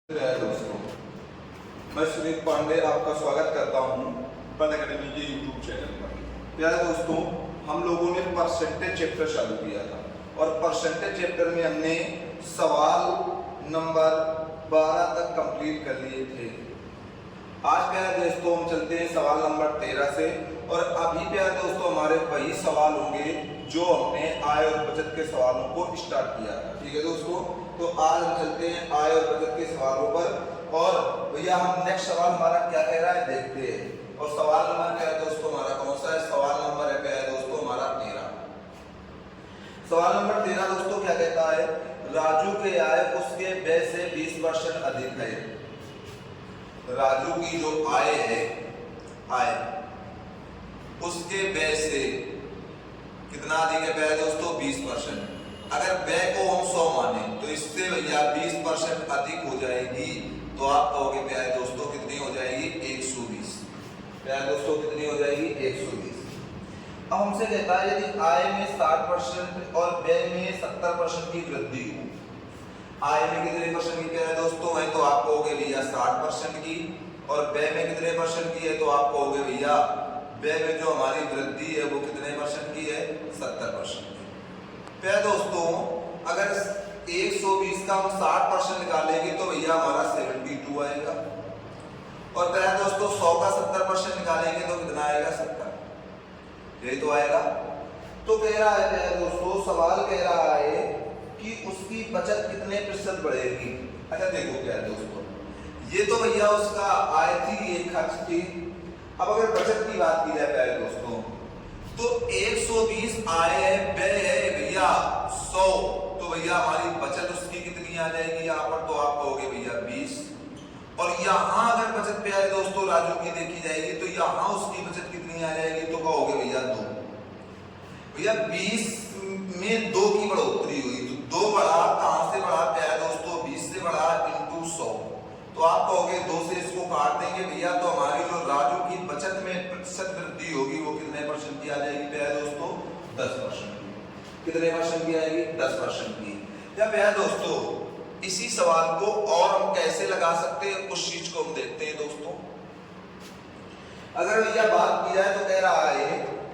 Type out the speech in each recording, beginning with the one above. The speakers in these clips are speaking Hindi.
दोस्तों, मैं सुनील पांडे आपका स्वागत करता हूं फन एकेडमी के यूट्यूब चैनल पर। प्यारे दोस्तों, हम लोगों ने परसेंटेज चैप्टर चालू किया था और परसेंटेज चैप्टर में हमने सवाल नंबर 12 तक कंप्लीट कर लिए थे। आज प्यारे दोस्तों हम चलते हैं सवाल नंबर 13 से और अभी प्यारे दोस्तों हमारे वही सवाल होंगे जो हमने आय और बचत के सवालों को स्टार्ट किया था। ठीक है दोस्तों, तो आज हम चलते हैं आय और बचत के सवालों पर और भैया हम नेक्स्ट सवाल हमारा क्या कह रहा है देखते हैं। और सवाल नंबर क्या है दोस्तों हमारा कौन सा है? सवाल नंबर है क्या है दोस्तों हमारा 13। सवाल नंबर 13 दोस्तों क्या कहता है? राजू के आय उसके व्यय से 20% अधिक है। राजू की जो आय है, आय उसके व्यय से कितना अधिक है व्यय दोस्तों? 20%। अगर व्यय को हम 100 माने तो इससे भैया 20% अधिक हो जाएगी, तो आप कहोगे प्यारे दोस्तों कितनी हो जाएगी? 120। प्यारे दोस्तों कितनी हो जाएगी? 120। अब हमसे कहता है यदि आय में 60% और व्यय में 70% की वृद्धि हो। आय में कितने परसेंट की प्यारे दोस्तों है? तो आप कहोगे भैया 60% की, और व्यय में कितने परसेंट की है? तो आप कहोगे भैया व्यय में जो हमारी वृद्धि है वो कितने परसेंट की है? 70%। प्यारे दोस्तों अगर 120 का हम 60% निकालेंगे तो भैया हमारा 72 आएगा, और प्यारे दोस्तों 100 का 70% निकालेंगे तो कितना आएगा? 70। यही तो आएगा। तो कह रहा है प्यारे दोस्तों, सवाल कह रहा है कि उसकी बचत कितने प्रतिशत बढ़ेगी। अच्छा देखो प्यारे दोस्तों, ये तो भैया उसका आय थी, ये खर्च थी। अब अगर बचत की बात की जाए प्यारे दोस्तों तो 120 आय है, व्यय है भैया 100, तो भैया हमारी बचत उसकी कितनी आ जाएगी यहाँ पर? तो आप कहोगे भैया 20। और यहाँ अगर बचत प्यारे दोस्तों राजू की देखी जाएगी तो यहाँ उसकी बचत कितनी आ जाएगी? तो कहोगे भैया 2। भैया 20 में 2 की बढ़ोतरी हुई, तो 2 बढ़ा, कहां से बढ़ा प्यारे दोस्तों? 20 से बढ़ा इंटू 100। तो आप कहोगे 2 से इसको काट देंगे भैया, तो हमारी जो राजू की बचत में प्रतिशत वृद्धि होगी वो कितने परसेंट की आ जाएगी प्यारे दोस्तों? 10%। कितने परसेंट की आएगी? 10% की। या प्यारे दोस्तों इसी सवाल को और हम कैसे लगा सकते हैं उस चीज को हम देखते हैं दोस्तों। अगर भैया बात की जाए तो कह रहा है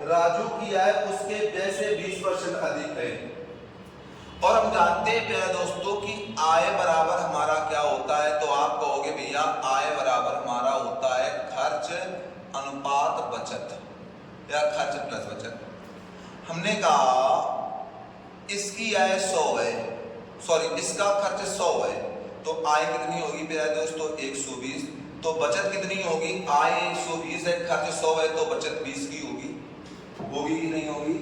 राजू की आय उसके व्यय से 20% अधिक है, और हम जानते हैं प्यारे दोस्तों कि आय बराबर हमारा क्या होता है? तो आप कहोगे भैया आय बराबर हमारा होता है खर्च अनुपात बचत, या खर्च प्लस बचत। हमने कहा इसकी आय 100 है, सॉरी इसका खर्च 100 है, तो आय कितनी होगी प्यारे दोस्तों? 120। तो बचत कितनी होगी? आय 120 है, खर्च 100 है, तो बचत 20 की होगी। होगी कि नहीं होगी?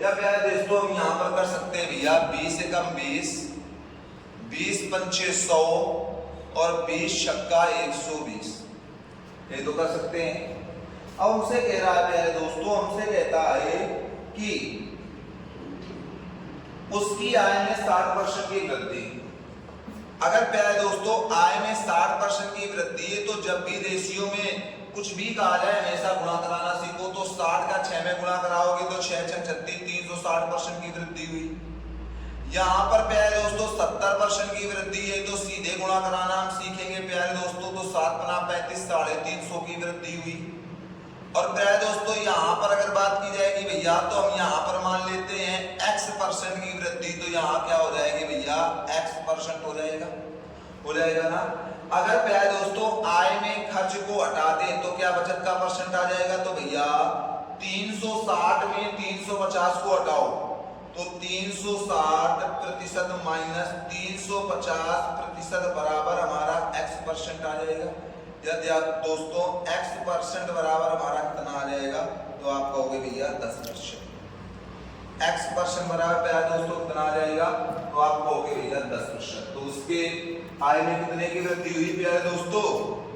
या प्यारे दोस्तों हम यहाँ पर कर सकते हैं भैया 20 से कम 20, 20 पंचे 100 और 20 छक्का 120, ये तो कर सकते हैं। अब हमसे कह रहा है प्यारे दोस्तों, हमसे कहता है कि उसकी आय में 60% की वृद्धि। अगर प्यारे दोस्तों आय में 60% की वृद्धि है तो जब भी रेशियो में कुछ भी कहा जाए हमेशा गुणा कराना सीखो। तो 60 का 6 में गुणा कराओगे तो 6 6 36, 360% की वृद्धि हुई। यहाँ पर प्यारे दोस्तों 70% की वृद्धि है तो सीधे गुणा कराना हम सीखेंगे प्यारे दोस्तों, तो 7 गुना 35, 350 की वृद्धि हुई। और प्यारे दोस्तों यहाँ पर अगर बात की जाएगी भैया तो हम यहाँ पर मान लेते हैं x% की वृद्धि, तो यहाँ क्या हो जाएगी भैया? x% हो जाएगा, हो जाएगा ना। अगर प्यारे दोस्तों आय में खर्च को हटा दें तो क्या बचत का परसेंट आ जाएगा? तो भैया 360 में 350 को हटाओ तो 360% माइनस 350% बराबर हमारा x% आ जाएगा। यदि आप दोस्तों x% बराबर हमारा कितना आ जाएगा? तो आप कहोगे भैया 10%। x% बराबर प्यारे दोस्तों कितना आ जाएगा? तो आप कहोगे भैया 10%। तो उसके आय में कितने की वृद्धि हुई प्यारे दोस्तों?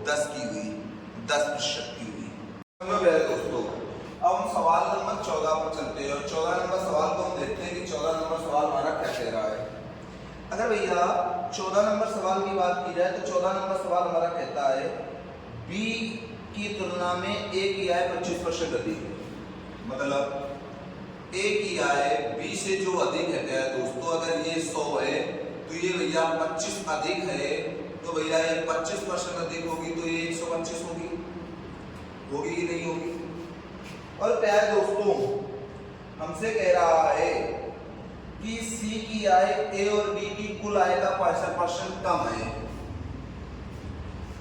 10 की हुई, 10% की हुई। प्यारे दोस्तों अब हम सवाल नंबर 14 पर चलते हैं और 14 नंबर सवाल को हम देखते हैं कि 14 नंबर सवाल हमारा क्या कह रहा है। अगर भैया 14 नंबर सवाल की बात की जाए तो 14 नंबर सवाल हमारा कहता है B की तुलना में A की आय 25% अधिक है। मतलब A की आय B से जो अधिक है दोस्तों, अगर ये 100 है तो ये भैया 25 अधिक है, तो भैया ये 25% अधिक होगी तो ये 125 होगी कि नहीं होगी। और प्यारे दोस्तों हमसे कह रहा है कि सी की आय ए और बी की कुल आय का 65% कम है।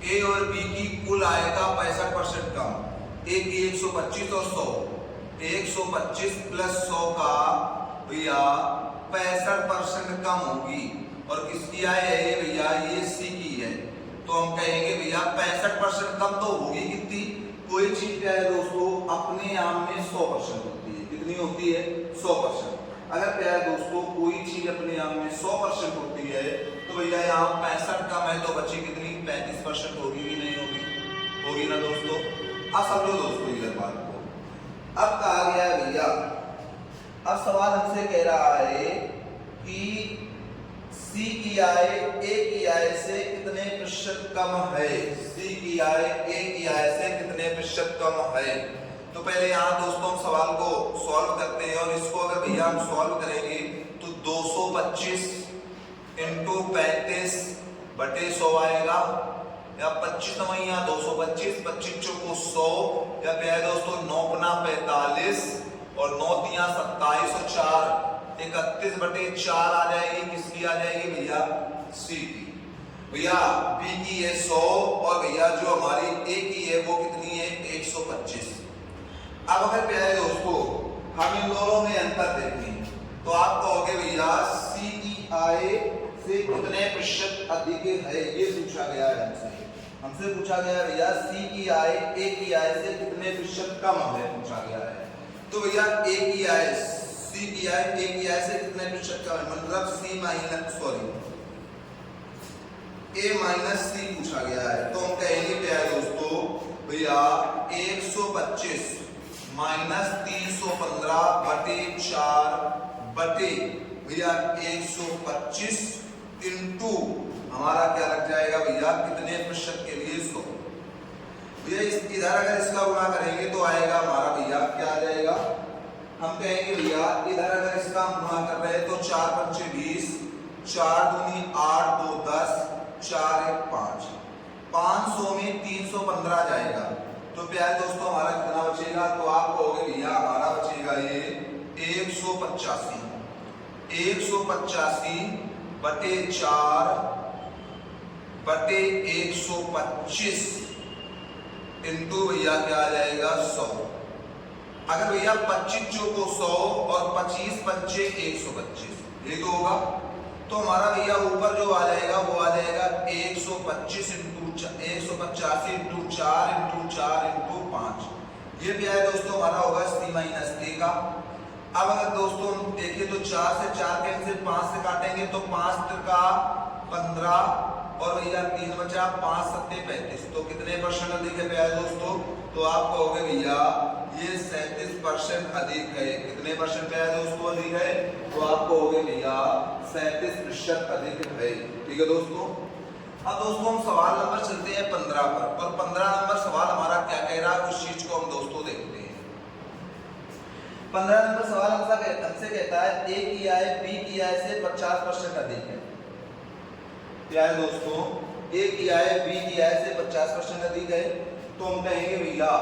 ए और बी की कुल आय का 65% कम, ए की 125 और 100, 125 प्लस 100 का भैया 65% कम होगी। और किसकी आय है ये भैया, ये सी की है, तो हम कहेंगे भैया 65% कम तो होगी कितनी, कोई चीज क्या है दोस्तों अपने आप में 100% होती है। कितनी होती है? 100%। अगर प्यारे दोस्तों कोई चीज अपने आप में 100% होती है तो भैया यहाँ 65 कम है तो बची कितनी, 35% होगी कि नहीं होगी, होगी ना दोस्तों। अब समझो दोस्तों इधर बात को। अब कहा गया है भैया, अब सवाल हमसे कह रहा है कि सी की आय ए की आय से कितने प्रतिशत कम है, सी की आय ए की आय से कितने प्रतिशत कम है। तो पहले यहाँ दोस्तों हम सवाल को सॉल्व करते हैं, और इसको अगर भैया हम सॉल्व करेंगे तो 225 इंटू 35 बटे 100 आएगा, या 25 नवैया 225, 25 चौको 100, या प्यारे दोस्तों 9 गुना 45 और 9 तिया 27 और 4 31 बटे 4 आ जाएगी। किसकी आ जाएगी भैया, सी की। भैया बी की है 100 और भैया जो हमारी ए की है वो कितनी है, 125। अब अगर प्यारे दोस्तों हम इन दोनों में अंतर देखें तो आप कहोगे भैया सी की आय से कितने प्रतिशत अधिक है, ये पूछा गया है हमसे पूछा गया है भैया सी की आय ए की आय से कितने प्रतिशत कम है, पूछा गया है। तो भैया ए की आय सी की आय ए की आय से कितने प्रतिशत कम है, मतलब सी माइनस ए माइनस सी पूछा गया है। तो हम कहेंगे प्यारे दोस्तों भैया 125 माइनस 315 बटे 4 बटे भैया 125 इंटू हमारा क्या लग जाएगा भैया, कितने प्रतिशत के लिए 100। भैया इधर अगर इसका गुणा करेंगे तो आएगा हमारा भैया क्या आ जाएगा, हम कहेंगे भैया इधर अगर इसका हम गुणा कर रहे हैं तो 4 पंचे 20, 4 दूनी 8, 2 10, 4 1 5, 500 में 315 जाएगा। तो प्यारे दोस्तों हमारा कितना बचेगा, तो आप कहोगे भैया हमारा बचेगा ये 185 बटे 4 बटे 125 इंटू भैया क्या आ जाएगा 100। अगर भैया 25 चौको 100 और 25 पंचे 125 ये तो होगा, तो हमारा भैया ऊपर जो आ जाएगा वो आ जाएगा 125 इंटू 185 इंटू 4 इंटू 4 इंटू 5। ये भी है दोस्तों हमारा होगा सी माइनस ए का। अब अगर दोस्तों हम देखिए तो 4 से 4 कैंसिल, 5 से काटेंगे तो 5 का 15 और भैया 3 बचा, 5 सत्ते 35, तो कितने परसेंट अधिक है प्यारे दोस्तों, तो आप कहोगे भैया ये 37% अधिक है। कितने परसेंट प्यारे दोस्तों अधिक है, तो आप कहोगे भैया 37% अधिक है। ठीक है दोस्तों। अब दोस्तों हम सवाल नंबर चलते हैं 15 पर, और 15 नंबर सवाल हमारा क्या कह रहा है उस चीज को हम दोस्तों देखते हैं। 15 नंबर सवाल हमसे कहता है ए की आय बी की आय से 50% अधिक है। प्यारे दोस्तों ए की आय बी की आय से 50% अधिक है, तो हम कहेंगे भैया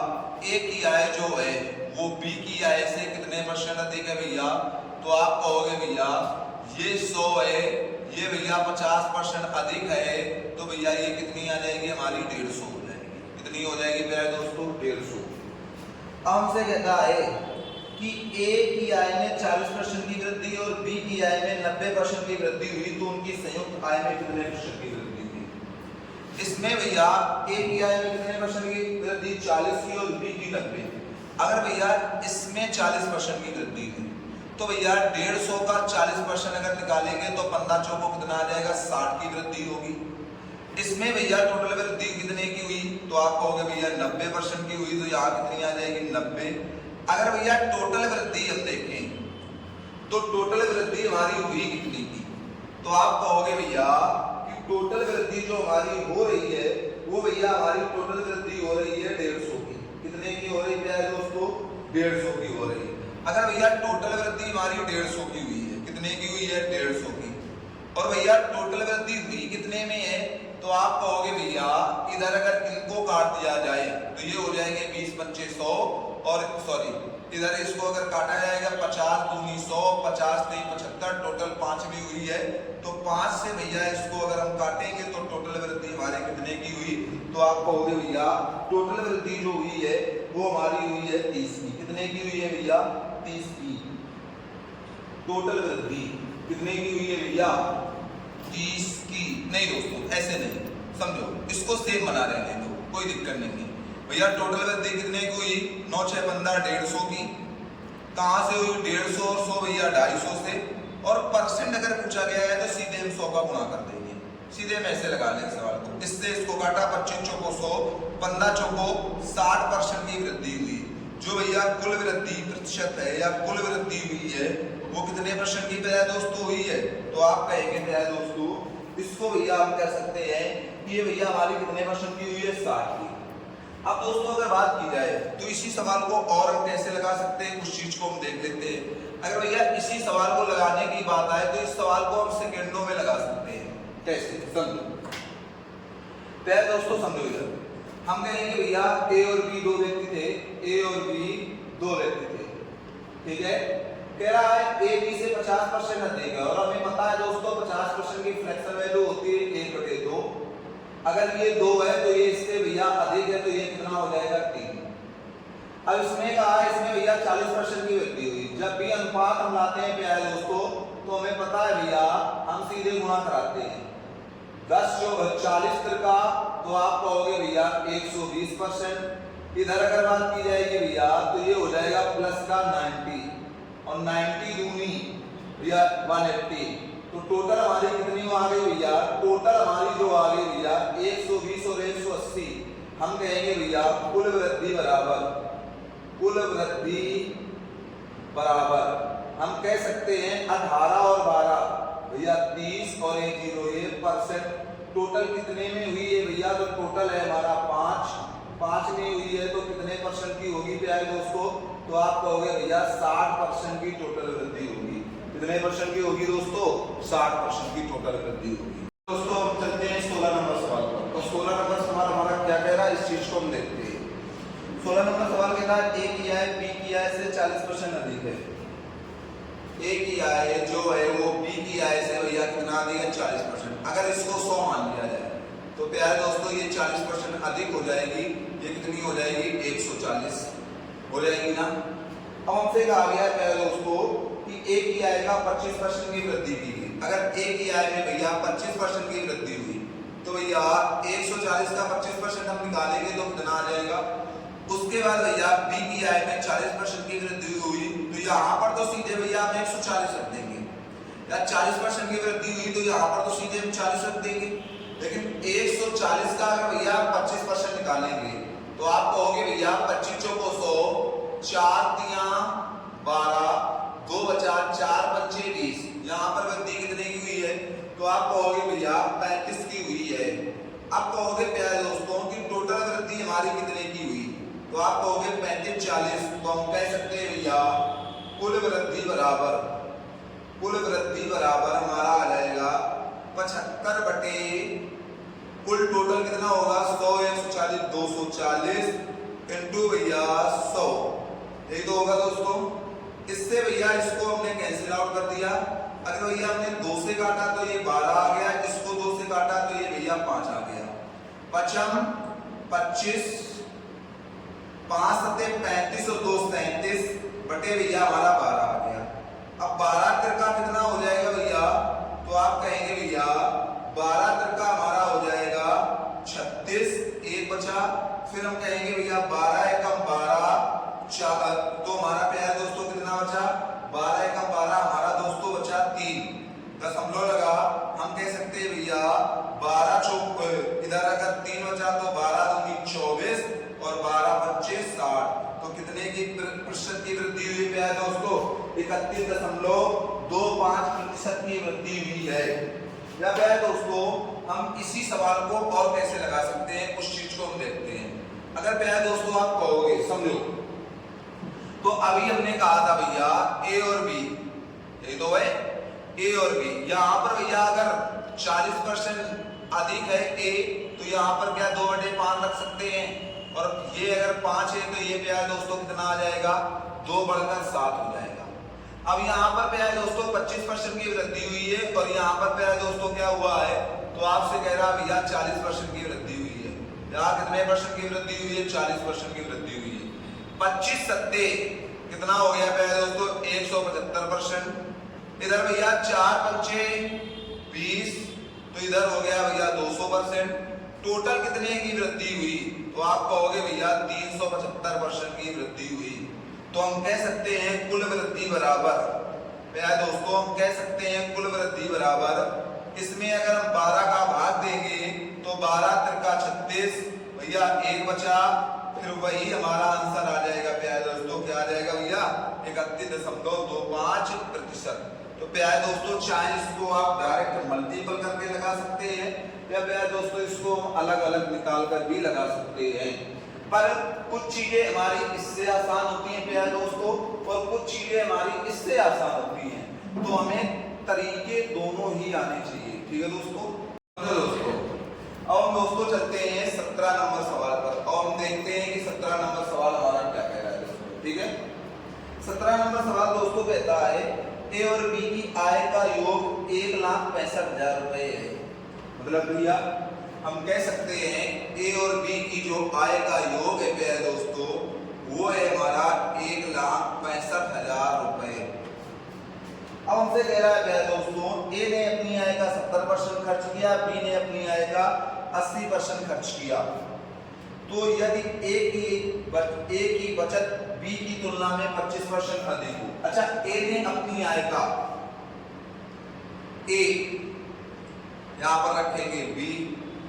ए की आय जो है वो बी की आय से कितने परसेंट अधिक है भैया, तो आप कहोगे भैया ये 100 है, ये भैया 50% अधिक है, तो भैया ये कितनी आ जाएगी हमारी 150 हो जाएगी। कितनी हो जाएगी प्यारे दोस्तों, 150। अब हमसे कहता है कि ए की आय में 40% की वृद्धि और बी की आय में 90% की वृद्धि हुई, तो उनकी संयुक्त आय में कितने प्रतिशत की वृद्धि हुई। इसमें भैया ए की आय में कितने परसेंट की वृद्धि, 40 की, और बी की 90। अगर भैया इसमें 40% की वृद्धि हुई तो भैया 150 का 40% अगर निकालेंगे तो 15 चौको कितना आ जाएगा, 60 की वृद्धि होगी। इसमें भैया टोटल वृद्धि कितने की हुई, तो आप कहोगे भैया 90% की हुई, तो यहाँ कितनी आ जाएगी 90। अगर भैया टोटल वृद्धि हम देखें तो टोटल वृद्धि हमारी हुई कितनी की, तो आप कहोगे भैया कि टोटल वृद्धि जो हमारी हो रही है वो भैया हमारी टोटल वृद्धि हो रही है 150 की। कितने की हो रही है दोस्तों, 150 की हो रही है। अगर भैया टोटल वृद्धि हमारी 150 की हुई है, कितने की हुई है, 150 की, और भैया टोटल वृद्धि हुई कितने में है, तो आप कहोगे भैया इधर अगर इनको काट दिया जाए तो ये हो जाएंगे 20 25 100 और सॉरी इधर इसको अगर काटा जाएगा 50 दूनी 100 50 3 75 टोटल 5 भी हुई है। तो 5 से भैया इसको अगर हम काटेंगे तो टोटल वृद्धि हमारे कितने की हुई? तो आप कहोगे भैया टोटल वृद्धि जो हुई है वो हमारी हुई है 30 की। कितने की हुई है भैया? 30 की। टोटल वृद्धि कितने की हुई है भैया? 30 की। नहीं दोस्तों ऐसे नहीं, समझो इसको सेम बना रहे हैं, कोई दिक्कत नहीं भैया। टोटल वृद्धि कितने की हुई? 9 6 15 150 की। कहां से हुई? 150 और 100 भैया 250 से। और परसेंट अगर पूछा गया है तो सीधे हम 100 का गुणा कर देंगे, सीधे हम ऐसे लगा लेंगे सवाल को। इससे इसको काटा 25 चौको 100 15 चौको 60% की वृद्धि हुई। जो भैया कुल वृद्धि प्रतिशत है या कुल वृद्धि हुई है वो कितने परसेंट की प्यारे दोस्तों हुई है? तो आप कहेंगे प्यारे दोस्तों इसको भैया हम कह सकते हैं कि ये भैया हमारी कितने परसेंट की हुई है? 60 की। अब दोस्तों अगर बात की जाए तो इसी सवाल को और हम कैसे लगा सकते हैं, कुछ चीज को हम देख लेते हैं। अगर भैया इसी सवाल को लगाने की बात आए तो इस सवाल को हम सेकंडों में लगा सकते हैं। कैसे? समझो पहले दोस्तों, समझो इधर हम कहेंगे भैया ए और बी दो व्यक्ति थे, ए और बी दो व्यक्ति थे, ठीक है। कह रहा है ए बी से 50% अधिक है और हमें पता है दोस्तों 50% की फ्रैक्शन वैल्यू होती है 1/2। अगर ये 2 है तो ये इससे भैया अधिक है तो ये कितना हो जाएगा? 3। अब इसमें कहा है इसमें भैया 40% की वृद्धि हुई। जब भी अनुपात हम लाते हैं प्यारे दोस्तों तो हमें पता है भैया हम सीधे गुणा कराते हैं। 10 × 40 का तो आप कहोगे भैया 120%। इधर अगर बात की जाएगी भैया तो ये हो जाएगा प्लस का 90 और 90 दूनी भैया 180। तो टोटल हमारी कितनी आ गई भैया? टोटल हमारी जो आ गई भैया 120 और 180। हम कहेंगे भैया कुल वृद्धि बराबर हम कह सकते हैं 18 और 12 भैया 30 और 1 0 ये परसेंट। टोटल कितने में हुई है भैया? तो टोटल है हमारा 5 में हुई है तो कितने परसेंट की होगी प्यारे दोस्तों? तो आप कहोगे भैया 60% की टोटल वृद्धि होगी। कितने परसेंट की होगी दोस्तों? 60% की टोटल वृद्धि होगी। दोस्तों हम चलते हैं 16 नंबर सवाल पर। तो 16 नंबर सवाल हमारा क्या कह रहा है इस चीज को हम देखते हैं। 16 नंबर सवाल कहता है ए की आय बी की आय से 40% अधिक है। ए की आय जो है वो बी की आय से भैया कितना अधिक है? 40%। अगर इसको 100 मान लिया जाए तो प्यारे दोस्तों ये 40% अधिक हो जाएगी। ये कितनी हो जाएगी? 140 हो जाएगी ना। अब हमसे कहा गया है प्यारे दोस्तों कि ए की आय का 25% की वृद्धि की गई। अगर ए की आय में भैया 25% की वृद्धि हुई तो भैया 140 का 25% हम निकालेंगे तो कितना आ जाएगा? उसके बाद भैया बी की आय में 40% की वृद्धि हुई तो यहाँ पर तो सीधे भैया हम 140 रख देंगे। या 40% की वृद्धि हुई तो यहाँ पर तो सीधे हम 40 रख देंगे। लेकिन 140 का अगर भैया 25% निकालेंगे तो आप कहोगे भैया 25 चौको 100 4 तिया 12 2 बचा 4 पंचे 20। यहाँ पर वृद्धि कितने की हुई है? तो आप कहोगे भैया 35 की हुई है। अब कहोगे प्यारे दोस्तों कि टोटल वृद्धि हमारी कितने की हुई? तो आप कहोगे 35 40। तो हम कह सकते हैं भैया कुल वृद्धि बराबर हमारा आ जाएगा 75 बटे कुल टोटल कितना होगा? 100 140 240 इंटू भैया 100। यही तो होगा दोस्तों। इससे भैया इसको हमने कैंसिल आउट कर दिया। अगर भैया हमने 2 से काटा तो ये 12 आ गया, इसको 2 से काटा तो ये भैया 5 आ गया। 55 25 5 सत्ते 35 और 2 37 बटे भैया हमारा 12 आ गया। अब 12 तिरका कितना हो जाएगा भैया? तो आप कहेंगे भैया 12 तिरका हमारा हो जाएगा 36। 1 बचा। फिर हम कहेंगे भैया 12 एकम 12 तो हमारा प्यारे दोस्तों कितना बचा? 12 एकम 12 हमारा दोस्तों बचा 3। दशमलव लगा। हम कह सकते हैं भैया 12 चौक इधर अगर 3 बचा तो 12 दूनी 24 और 12 25 60। तो कितने की प्रतिशत की वृद्धि हुई प्यारे दोस्तों? 31.25% की वृद्धि हुई है। या प्यारे दोस्तों हम इसी सवाल को और कैसे लगा सकते हैं, कुछ चीज को हम देखते हैं। अगर प्यारे दोस्तों आप कहोगे समझो तो अभी हमने कहा था भैया ए और बी, ये तो है ए और बी। यहाँ पर भैया अगर 40% अधिक है ए, तो यहाँ पर क्या 2/5 रख सकते हैं, और ये अगर 5 है तो ये प्यारे दोस्तों कितना आ जाएगा, 2 बढ़कर 7 हो जाएगा। अब यहाँ पर प्यारे दोस्तों 25% की वृद्धि हुई है, और यहाँ पर प्यारे दोस्तों क्या हुआ है, तो आपसे कह रहा भैया 40% की वृद्धि हुई है। यहाँ कितने परसेंट की वृद्धि हुई है, 40% की वृद्धि हुई है। 25 सत्ते कितना हो गया प्यारे दोस्तों, 175%। इधर भैया 4 पंचे 20, तो इधर हो गया भैया 200%। टोटल कितने की वृद्धि हुई, तो आप कहोगे भैया 375% की वृद्धि हुई। तो हम कह सकते हैं कुल वृद्धि बराबर, प्यारे दोस्तों हम कह सकते हैं कुल वृद्धि बराबर, इसमें अगर हम 12 का भाग देंगे तो 12 त्रिका 36, भैया 1 बचा, फिर वही हमारा आंसर आ जाएगा प्यारे दोस्तों, क्या आ जाएगा भैया 31.25%। तो प्यारे दोस्तों चाहे इसको आप डायरेक्ट मल्टीपल करके लगा सकते हैं, या प्यारे दोस्तों इसको अलग अलग निकाल कर भी लगा सकते हैं, पर कुछ चीजें हमारी इससे आसान होती हैं प्यारे दोस्तों, और कुछ चीजें हमारी इससे आसान होती हैं, तो हमें तरीके दोनों ही आने चाहिए। ठीक है दोस्तों। अब हम दोस्तों चलते हैं 17 नंबर सवाल पर, और हम देखते हैं कि 17 नंबर सवाल हमारा क्या कह रहा है दोस्तों। ठीक है, 17 नंबर सवाल दोस्तों कहता है ए और बी की आय का योग 1,65,000 रुपए है। मतलब भैया हम कह सकते हैं ए और बी की जो आय का योग है प्यारे दोस्तों, वो है हमारा 1,65,000 रुपए। अब हमसे कह रहा है प्यारे दोस्तों, ए ने अपनी आय का 70% खर्च किया, बी ने अपनी आय का 80% खर्च किया। तो यदि ए की बचत बी की तुलना में 25% अधिक हो। अच्छा, ए ने अपनी आय का, ए यहां पर रखेंगे बी,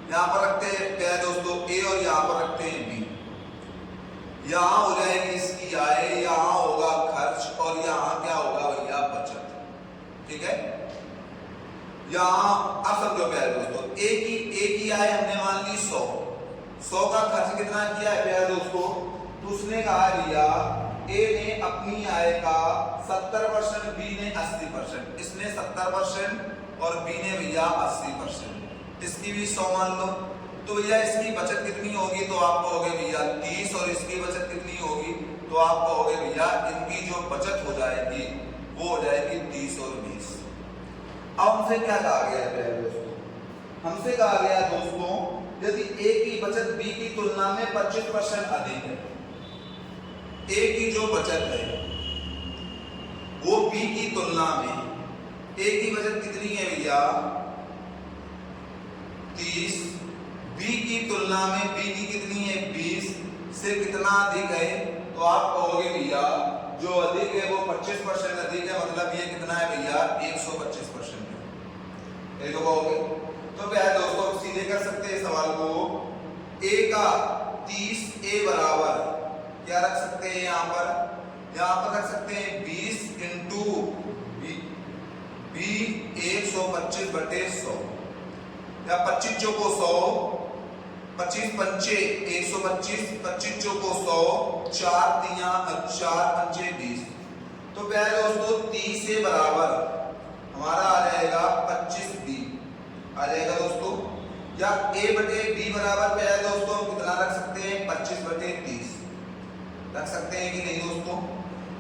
यहां पर रखते हैं प्यारे दोस्तों ए, और यहां पर रखते हैं बी। यहां हो जाएगी इसकी आय, यहां होगा खर्च, और यहां क्या होगा भैया बचत। ठीक है, यहां अब समझो प्यारे दोस्तों, ए की आय हमने मान ली 100 का खर्च कितना किया है प्यारे दोस्तों, तो उसने कहा भैया ए ने अपनी आय का 70%, बी ने 80%, इसने 70% और बी ने भैया 80%, इसकी भी 100 मान लो। तो भैया इसकी बचत कितनी होगी, तो आप कहोगे भैया 30, और इसकी बचत कितनी होगी, तो आप कहोगे भैया इनकी जो बचत हो जाएगी वो हो जाएगी 30 और 20। अब हमसे क्या कहा गया है दोस्तों, हमसे कहा गया दोस्तों यदि ए की बचत बी की तुलना में 25% अधिक है, ए की जो बचत है वो बी की तुलना में, ए की बचत कितनी है भैया 30, बी की तुलना में बी की कितनी है 20, से कितना अधिक है, तो आप कहोगे भैया जो अधिक है वो 25% अधिक है, मतलब ये कितना है भैया 125% है। ये तो कहोगे, तो प्यारे दोस्तों सीधे कर सकते हैं सवाल को, ए का 30, ए बराबर क्या रख सकते हैं यहाँ पर रख सकते हैं 20 इंटू बी 125/100, या 25 चौको 100, 25 पंचे 125, 25 चौको 100, 4 पंचे 20। तो प्यारे दोस्तों 30 से बराबर हमारा आ जाएगा 25b आ जाएगा दोस्तों, या a/b बराबर प्यारे दोस्तों कितना रख सकते हैं 25/30 रख सकते हैं कि नहीं दोस्तों।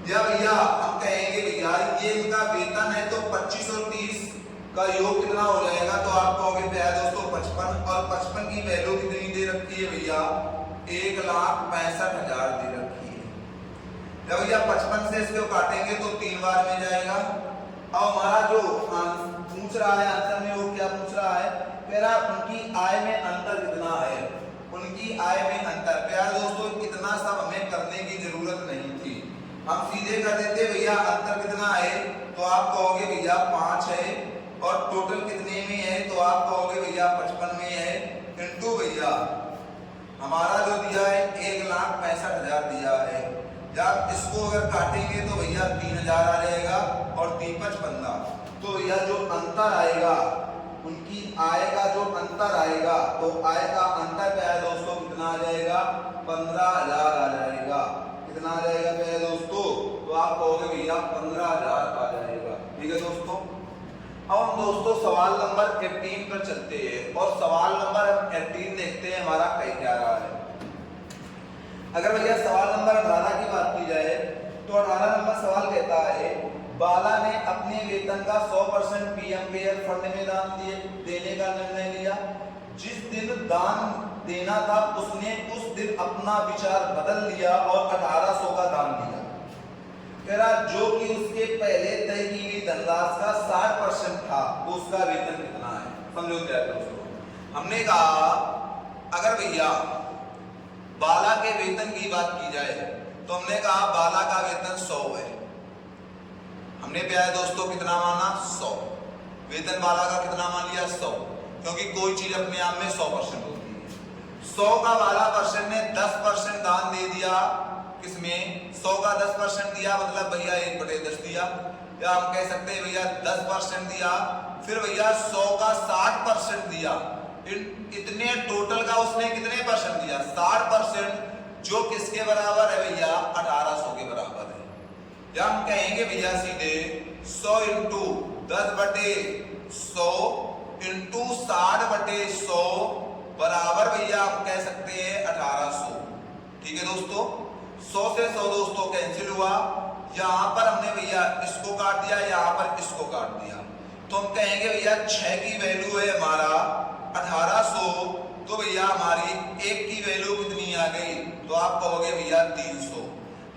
या भैया हम कहेंगे भैया ये इनका वेतन है, तो 25 और 30 का योग कितना हो जाएगा, तो आप कहोगे प्यारे दोस्तों 55, और 55 की वैल्यू कितनी दे रखी है भैया 1,65,000 दे रखी है। जब भैया 55 से इसको काटेंगे तो 3 बार में जाएगा। अब हमारा जो पूछ रहा है आंसर में, वो क्या पूछ रहा है, कह रहा उनकी आय में अंतर कितना है, उनकी आय में अंतर। प्यारे दोस्तों इतना सब हमें करने की जरूरत नहीं थी, हम सीधे कर देते भैया अंतर कितना है, तो आप कहोगे भैया 5 है, और टोटल कितने में है, तो आप कहोगे भैया 55 में है, इंटू भैया हमारा जो दिया है 1,65,000 दिया है। जब इसको अगर काटेंगे तो भैया 3,000 आ जाएगा, और 3 5 15, तो भैया जो अंतर आएगा उनकी आय का जो अंतर आएगा, तो आय का अंतर क्या है दोस्तों कितना आ जाएगा 15,000 आ जाएगा। कितना आ जाएगा प्यारे दोस्तों, तो आप कहोगे भैया 15,000 आ जाएगा। ठीक है दोस्तों, अब हम दोस्तों सवाल नंबर 18 पर चलते हैं और सवाल नंबर 18 देखते हैं हमारा कहीं क्या रहा है। अगर भैया सवाल नंबर 18 की बात की जाए तो 18 नंबर सवाल कहता है बाला ने अपने वेतन का 100% पीएम केयर फंड में दान देने का निर्णय लिया। जिस दिन दान देना था उसने उस दिन अपना विचार बदल लिया और 1800 का दान दिया। कह रहा जो कि उसके पहले तय की गई धनराशि का 60% था, तो उसका वेतन कितना है? समझो क्या दोस्तों, हमने कहा अगर भैया बाला के वेतन की बात की जाए तो हमने कहा बाला का वेतन 100 है। हमने क्या है दोस्तों कितना माना? 100। वेतन बाला का कितना मान लिया? 100, क्योंकि कोई चीज अपने आप में 100% होती है। 100 का बाला परसेंट ने 10% दान दे दिया। किसमें? 100 का 10% दिया, मतलब भैया 1/10 दिया, या हम कह सकते हैं भैया 10% दिया। फिर भैया 100 का 60% दिया। इतने टोटल का उसने कितने परसेंट दिया? 60%, जो किसके बराबर है भैया? 1800 के बराबर है। या हम कहेंगे भैया सीधे 100 इंटू 10/100 इंटू 60/100 बराबर भैया हम कह सकते हैं 1800। ठीक है दोस्तों, 100 से 100 दोस्तों कैंसिल हुआ। यहां पर हमने भैया इसको काट दिया, यहां पर इसको काट दिया, तो हम कहेंगे भैया 6 की वैल्यू है हमारा 1800, तो भैया हमारी 1 की वैल्यू कितनी आ गई? तो आप कहोगे भैया 300।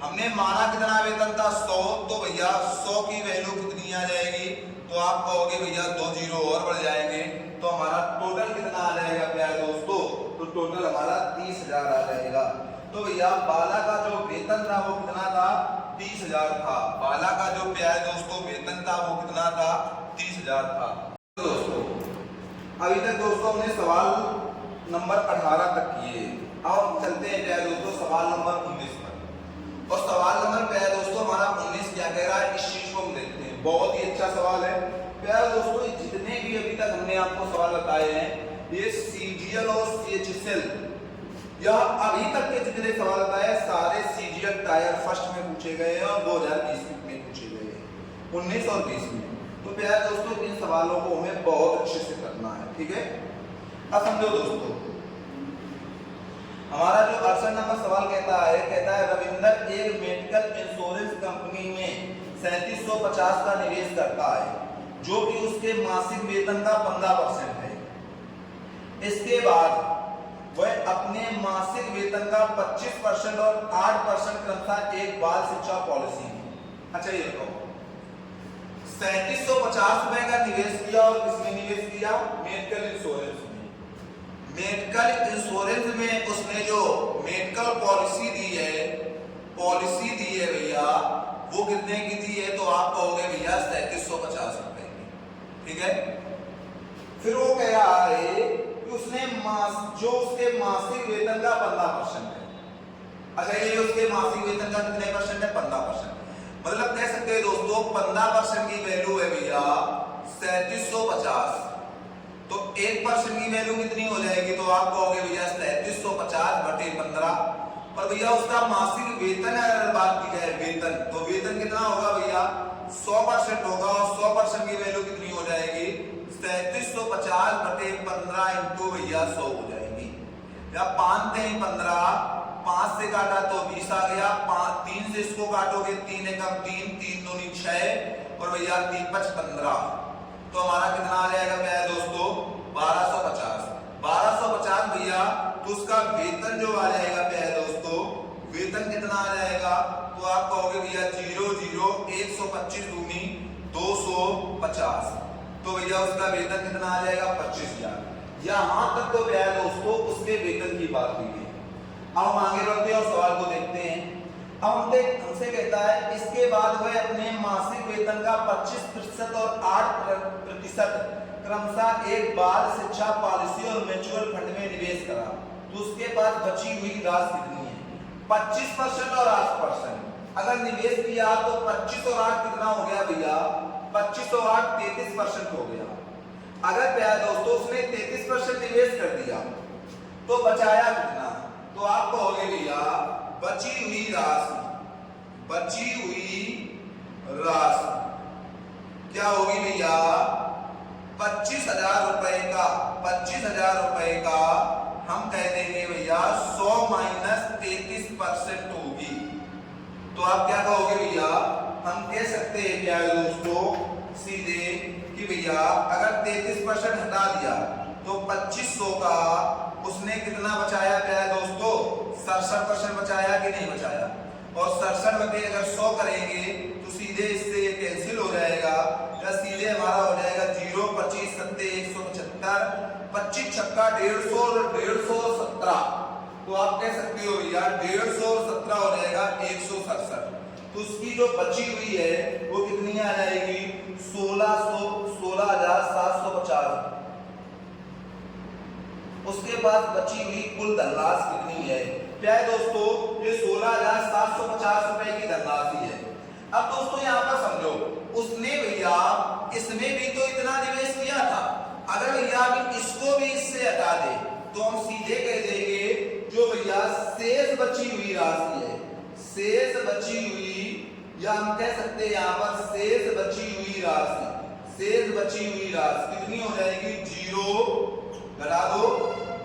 हमने माना कितना वेतन था? 100, तो भैया 100 की वैल्यू कितनी आ जाएगी? तो आप कहोगे भैया 2 जीरो और बढ़ जाएंगे, तो हमारा टोटल कितना आ जाएगा प्यारे दोस्तों? तो टोटल हमारा 30,000 आ जाएगा। तो भैया बाला का जो वेतन था वो कितना था? 30,000 था। बाला का जो प्यारे दोस्तों वेतन था वो कितना था? 30,000 था। दोस्तों अभी तक दोस्तों हमने सवाल नंबर 18 तक किए। अब हम चलते हैं प्यारे दोस्तों सवाल नंबर 19 पर। और सवाल नंबर प्यारे दोस्तों हमारा 19 क्या कह रहा है, इस चीज को हम देखते हैं। बहुत ही अच्छा सवाल है प्यारे दोस्तों। जितने भी अभी तक हमने आपको सवाल बताए हैं, ये सीजीएल और सीएचएसएल, यह अभी तक के जितने सवाल बताए सारे सीजीएल टायर फर्स्ट में पूछे गए हैं और 2020 में पूछे गए हैं, 19 और 20 में। तो प्यारे दोस्तों इन सवालों को हमें बहुत अच्छे से करना है। ठीक है, अब समझो दोस्तों, हमारा जो 68 नंबर सवाल कहता है रविंदर एक मेडिकल इंश्योरेंस कंपनी में 3750 का निवेश करता है, जो कि उसके मासिक वेतन का 15% है। इसके बाद वह अपने मासिक वेतन का 25% और 8% क्रमशः एक बाल शिक्षा पॉलिसी में। अच्छा ये बताओ, 3750 रुपए का निवेश किया और किसमें निवेश किया? मेडिकल इंश्योरेंस में। मेडिकल इंश्योरेंस में उसने जो मेडिकल पॉलिसी दी है भैया, वो कितने की दी है? तो आप कहोगे भैया 3750 रुपए की। ठीक है, फिर वो कह रहा है कि उसने जो उसके मासिक वेतन का 15% है। अच्छा ये उसके मासिक वेतन का कितने परसेंट है? 15%। मतलब कह सकते हैं दोस्तों 15% की वैल्यू है भैया 3750, तो 1% की वैल्यू कितनी हो जाएगी? तो आप कहोगे भैया 3750/15। और भैया उसका मासिक वेतन अगर बात की जाए वेतन, तो वेतन कितना होगा भैया? 100% होगा, और 100% की वैल्यू कितनी हो जाएगी? 3750/15 इंटू भैया 100 हो जाएगी। या 5 3 15, 5 से काटा तो 20 आ गया, 3 से इसको काटोगे 3 एकम 3, 3 दूनी 6, और भैया 3 5 15, तो हमारा कितना आ जाएगा प्यारे दोस्तों? 1250। 1250 भैया, तो उसका वेतन जो आ जाएगा प्यारे दोस्तों, वेतन कितना आ जाएगा? तो आप कहोगे भैया 0 0 125 दूनी 250, तो भैया उसका वेतन कितना आ जाएगा? 25,000। यहां तक तो प्यारे दोस्तों उसके वेतन की बात हुई है। अब हम आगे बढ़ते हैं और सवाल को देखते हैं। अब हमसे कहता है इसके बाद वह अपने मासिक वेतन का 25% और 8% क्रमशः एक बाल शिक्षा पॉलिसी और म्यूचुअल फंड में निवेश करा, तो उसके पास बची हुई राशि कितनी है? 25% और 8%। अगर निवेश किया तो 25 और 8 कितना हो गया भैया? 25 और 8 33% हो गया। अगर प्यारे दोस्तों उसने 33% निवेश कर दिया तो बचाया कितना? तो आप कहोगे भैया बची हुई राशि क्या होगी भैया? 25,000 रुपए का 25,000 रुपए का हम कह देंगे भैया 100 माइनस 33% होगी। तो आप क्या कहोगे भैया, हम कह सकते हैं क्या है दोस्तों सीधे कि भैया अगर 33% हटा दिया तो 2500 का उसने कितना बचाया क्या है दोस्तों, 67% बचाया कि नहीं बचाया। और 67 में अगर 100 करेंगे तो सीधे इससे ये कैंसिल हो जाएगा, या सीधे हमारा हो जाएगा 0, 25 सत्ते 175, 25 छक्का 150 और 150 तो आप कह सकते हो भैया 150 और 17 हो जाएगा 167। तो उसकी जो बची हुई है वो कितनी आ जाएगी, 16,750। उसके बाद बची हुई कुल धनराशि कितनी है क्या है दोस्तों, ये 16,750 रुपए की धनराशि है। अब दोस्तों यहाँ पर समझो, उसने भैया इसमें भी तो इतना निवेश किया था, अगर भैया अभी इसको भी इससे हटा दे तो हम सीधे कह देंगे जो भैया शेष बची हुई राशि है, शेष बची हुई, या हम कह सकते हैं यहाँ पर शेष बची हुई राशि, शेष बची हुई राशि कितनी हो जाएगी, 0 घटा दो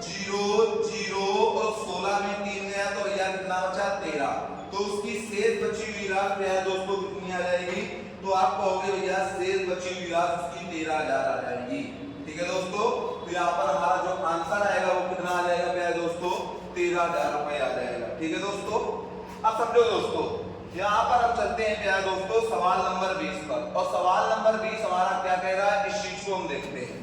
0 0 और 16 में 3 गया तो भैया कितना बचा 13। तो उसकी शेष बची हुई राशि है दोस्तों कितनी आ जाएगी, तो आप कहोगे भैया शेष बची हुई राशि उसकी 13,000 आ जाएगी। ठीक है दोस्तों, तो यहाँ पर हमारा जो आंसर आएगा वो कितना आ जाएगा भैया दोस्तों, 13,000 रुपए आ जाएगा। ठीक है दोस्तों, अब समझो दोस्तों, यहाँ पर हम चलते हैं क्या दोस्तों सवाल नंबर 20 पर, और सवाल नंबर 20 हमारा क्या कह रहा है, इस चीज को हम देखते हैं।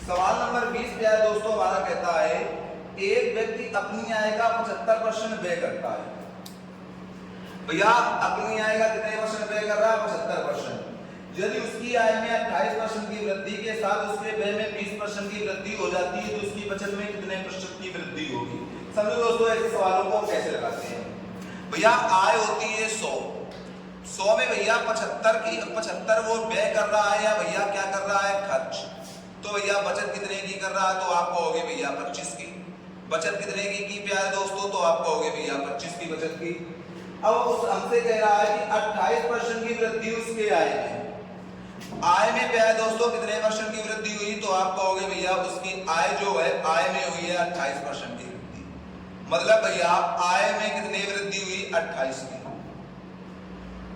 सवाल नंबर 20 क्या है दोस्तों, हमारा कहता है एक व्यक्ति अपनी आय का 75% व्यय करता है। भैया अपनी आय का कितने परसेंट व्यय कर रहा है, 75%। यदि उसकी आय में 28% की वृद्धि के साथ उसके व्यय में 20% की वृद्धि हो जाती है तो उसकी बचत में कितने प्रतिशत की वृद्धि होगी। समझो दोस्तों, ऐसे सवालों को कैसे लगाते हैं। भैया आय होती है 100 में भैया 75 वो व्यय कर रहा है, या भैया क्या कर रहा है, खर्च। तो भैया बचत कितने की कर रहा है, तो आप कहोगे भैया 25 की। बचत कितने की प्यारे दोस्तों, तो आप कहोगे भैया 25 की बचत की। अब उस हमसे कह रहा है कि 28% की वृद्धि उसके आय में, आय में प्यारे दोस्तों कितने परसेंट की वृद्धि हुई, तो आप कहोगे भैया उसकी आय जो है आय में हुई है 28% की वृद्धि। मतलब भैया आय में कितनी वृद्धि हुई, 28 की,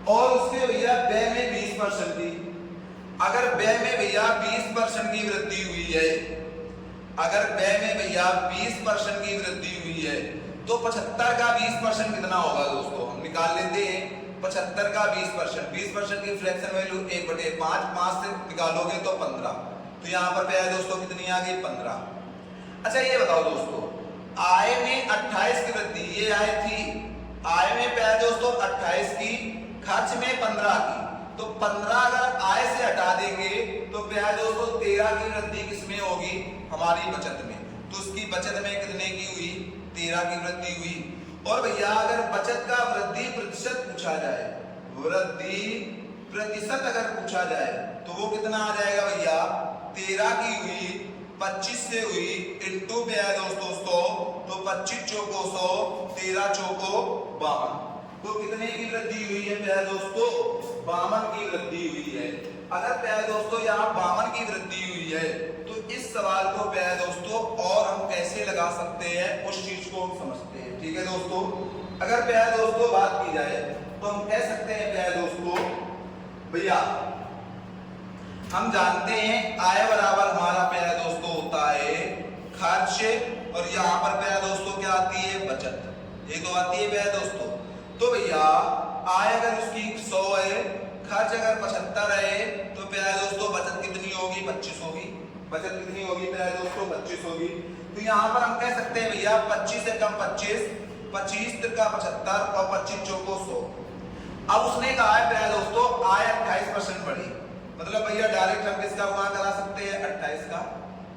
और उसके भैया व्यय में 20% की। अगर व्यय में भैया 20% की वृद्धि हुई है, अगर व्यय में भैया 20% की वृद्धि हुई है तो 75 का 20% कितना होगा दोस्तों, हम निकाल लेते हैं। 75 का 20%, 20% की फ्रैक्शन वैल्यू 1/5, 5 से निकालोगे तो 15। तो यहाँ पर प्यारे दोस्तों कितनी आ गई, 15। अच्छा ये बताओ दोस्तों, आय में 28 की वृद्धि, ये आय थी, आय में प्यारे दोस्तों 28 की, खर्च में 15 की। तो 15 अगर आय से हटा देंगे तो प्यारे दोस्तों 13 की वृद्धि किसमें होगी, हमारी बचत में। तो उसकी बचत में कितने की हुई, 13 की वृद्धि हुई। और भैया अगर बचत का वृद्धि प्रतिशत पूछा जाए, वृद्धि प्रतिशत अगर पूछा जाए तो वो कितना आ जाएगा भैया, 13 की हुई, 25 से हुई, इंटू पे है दोस्तों 100, तो 25 चौको 100, 13 चौको 52। तो कितने की वृद्धि हुई है प्यारे दोस्तों, 52 की वृद्धि हुई है। अगर प्यारे दोस्तों यहाँ 52 की वृद्धि हुई है तो इस सवाल को प्यारे दोस्तों और हम कैसे लगा सकते हैं, उस चीज को हम समझते हैं। ठीक है दोस्तों, अगर प्यारे दोस्तों बात की जाए तो हम कह सकते हैं प्यारे दोस्तों, भैया हम जानते हैं आय बराबर हमारा प्यारे दोस्तों होता है खर्च, और यहाँ पर प्यारे दोस्तों क्या आती है, बचत। ये तो आती है प्यारे दोस्तों। तो भैया आय अगर उसकी 100 है, खर्च अगर 75 है, तो प्यारे दोस्तों बचत कितनी होगी, 25 होगी। बचत कितनी होगी प्यारे दोस्तों, 25 होगी। तो यहाँ पर हम कह सकते हैं भैया 25 से कम 25, 25 तिरका 75 और 25 चौको 100। अब उसने कहा है प्यारे दोस्तों आय 28% बढ़ी, मतलब भैया डायरेक्ट हम किसका गुणा करा सकते हैं, 28 का।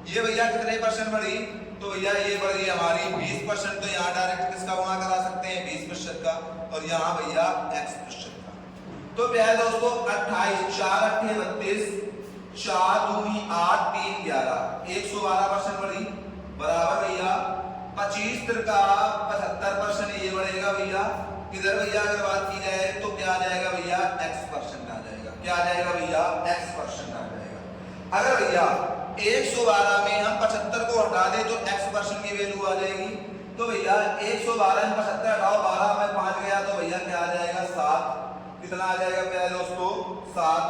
ये भैया कितने परसेंट बढ़ी, तो भैया ये बढ़ी हमारी 20%, तो यहाँ डायरेक्ट किसका गुणा करा सकते हैं, 20% का, और यहाँ भैया x% का। तो प्यारे दोस्तों 28, 4 8 32, 4 दूनी 8 3 11, 112% बढ़ी, बराबर भैया 25 तिरका 75%, ये बढ़ेगा भैया। इधर भैया अगर बात की जाए तो क्या आ जाएगा भैया, x% आ जाएगा। क्या आ जाएगा भैया, x% आ जाएगा। अगर भैया 112 में हम 75 को हटा दें तो x% की वैल्यू आ जाएगी। तो भैया 112 में 75 हटाओ, 12 में 5 गया तो भैया क्या आ जाएगा 7। कितना आ जाएगा प्यारे दोस्तों 7।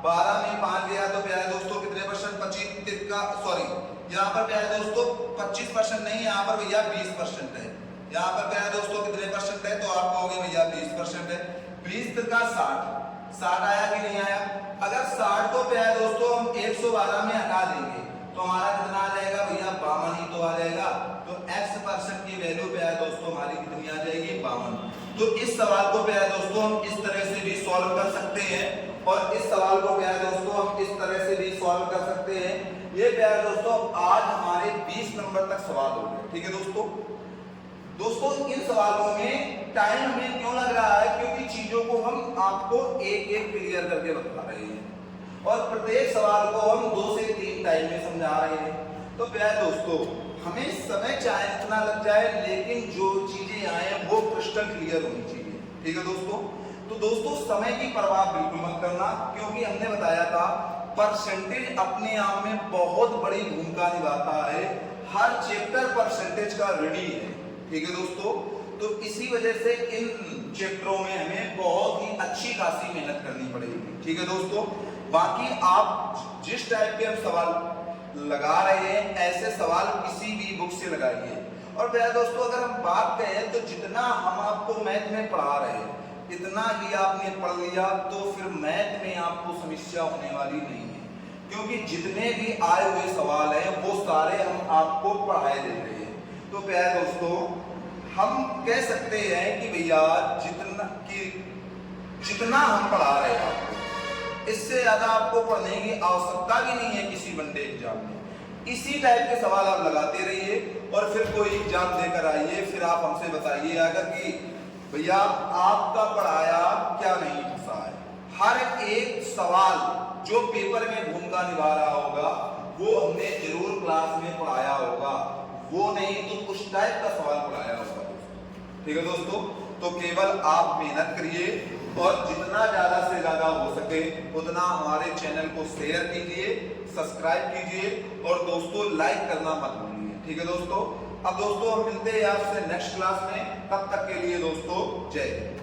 12 में 5 गया तो प्यारे दोस्तों कितने परसेंट, 25 का सॉरी यहाँ पर प्यारे दोस्तों 25% नहीं, यहाँ पर भैया 20% है। यहाँ पर प्यारे दोस्तों कितने परसेंट है, तो आप कहोगे भैया 20% है। 20 का 60 आया कि नहीं आया। अगर 60 को प्यारे दोस्तों हम 112 में हटा देंगे तो हमारा कितना आ जाएगा भैया 52 ही तो आ जाएगा। तो x% की वैल्यू प्यारे दोस्तों हमारी कितनी आ जाएगी 52। तो इस सवाल को प्यारे दोस्तों हम इस तरह से भी सॉल्व कर सकते हैं और इस सवाल को प्यारे दोस्तों हम इस तरह से भी सॉल्व कर सकते हैं। ये प्यारे दोस्तों आज हमारे 20 नंबर तक सवाल हो गए। ठीक है दोस्तों इन सवालों में टाइम हमें क्यों लग रहा है, क्योंकि चीजों को हम आपको एक एक क्लियर करके बता रहे हैं और प्रत्येक सवाल को हम 2 से 3 टाइम में समझा रहे हैं। तो प्यारे दोस्तों हमें समय चाहे जितना लग जाए, लेकिन जो चीजें आए वो क्रिस्टल क्लियर होनी चाहिए। ठीक है दोस्तों। तो दोस्तों समय की परवाह बिल्कुल मत करना, क्योंकि हमने बताया था परसेंटेज अपने आप में बहुत बड़ी भूमिका निभाता है। हर चैप्टर परसेंटेज का रेडी है। ठीक है दोस्तों। तो इसी वजह से इन चैप्टरों में हमें बहुत ही अच्छी खासी मेहनत करनी पड़ेगी। ठीक है दोस्तों। बाकी आप जिस टाइप के हम सवाल लगा रहे हैं ऐसे सवाल किसी भी बुक से लगाइए। और प्यारे दोस्तों अगर हम बात करें तो जितना हम आपको मैथ में पढ़ा रहे हैं इतना ही आपने पढ़ लिया तो फिर मैथ में आपको समस्या होने वाली नहीं है, क्योंकि जितने भी आए हुए सवाल हैं वो सारे हम आपको पढ़ाए दे रहे हैं। तो प्यारे दोस्तों हम कह सकते हैं कि भैया जितना हम पढ़ा रहे हैं आपको इससे ज्यादा आपको पढ़ने की आवश्यकता भी नहीं है किसी वनडे एग्जाम में। इसी टाइप के सवाल आप लगाते रहिए और फिर कोई एग्जाम देकर आइए, फिर आप हमसे बताइए अगर कि भैया आपका पढ़ाया क्या नहीं फंसा है। हर एक सवाल जो पेपर में भूमिका निभा रहा होगा वो हमने जरूर क्लास में पढ़ाया होगा, वो नहीं तो कुछ टाइप का सवाल पढ़ाया होगा दोस्तों। ठीक है दोस्तों। तो केवल आप मेहनत करिए और जितना ज्यादा से ज्यादा हो सके उतना हमारे चैनल को शेयर कीजिए, सब्सक्राइब कीजिए और दोस्तों लाइक करना मत भूलिए। ठीक है दोस्तों। अब दोस्तों हम मिलते हैं आपसे नेक्स्ट क्लास में, तब तक के लिए दोस्तों जय हिंद।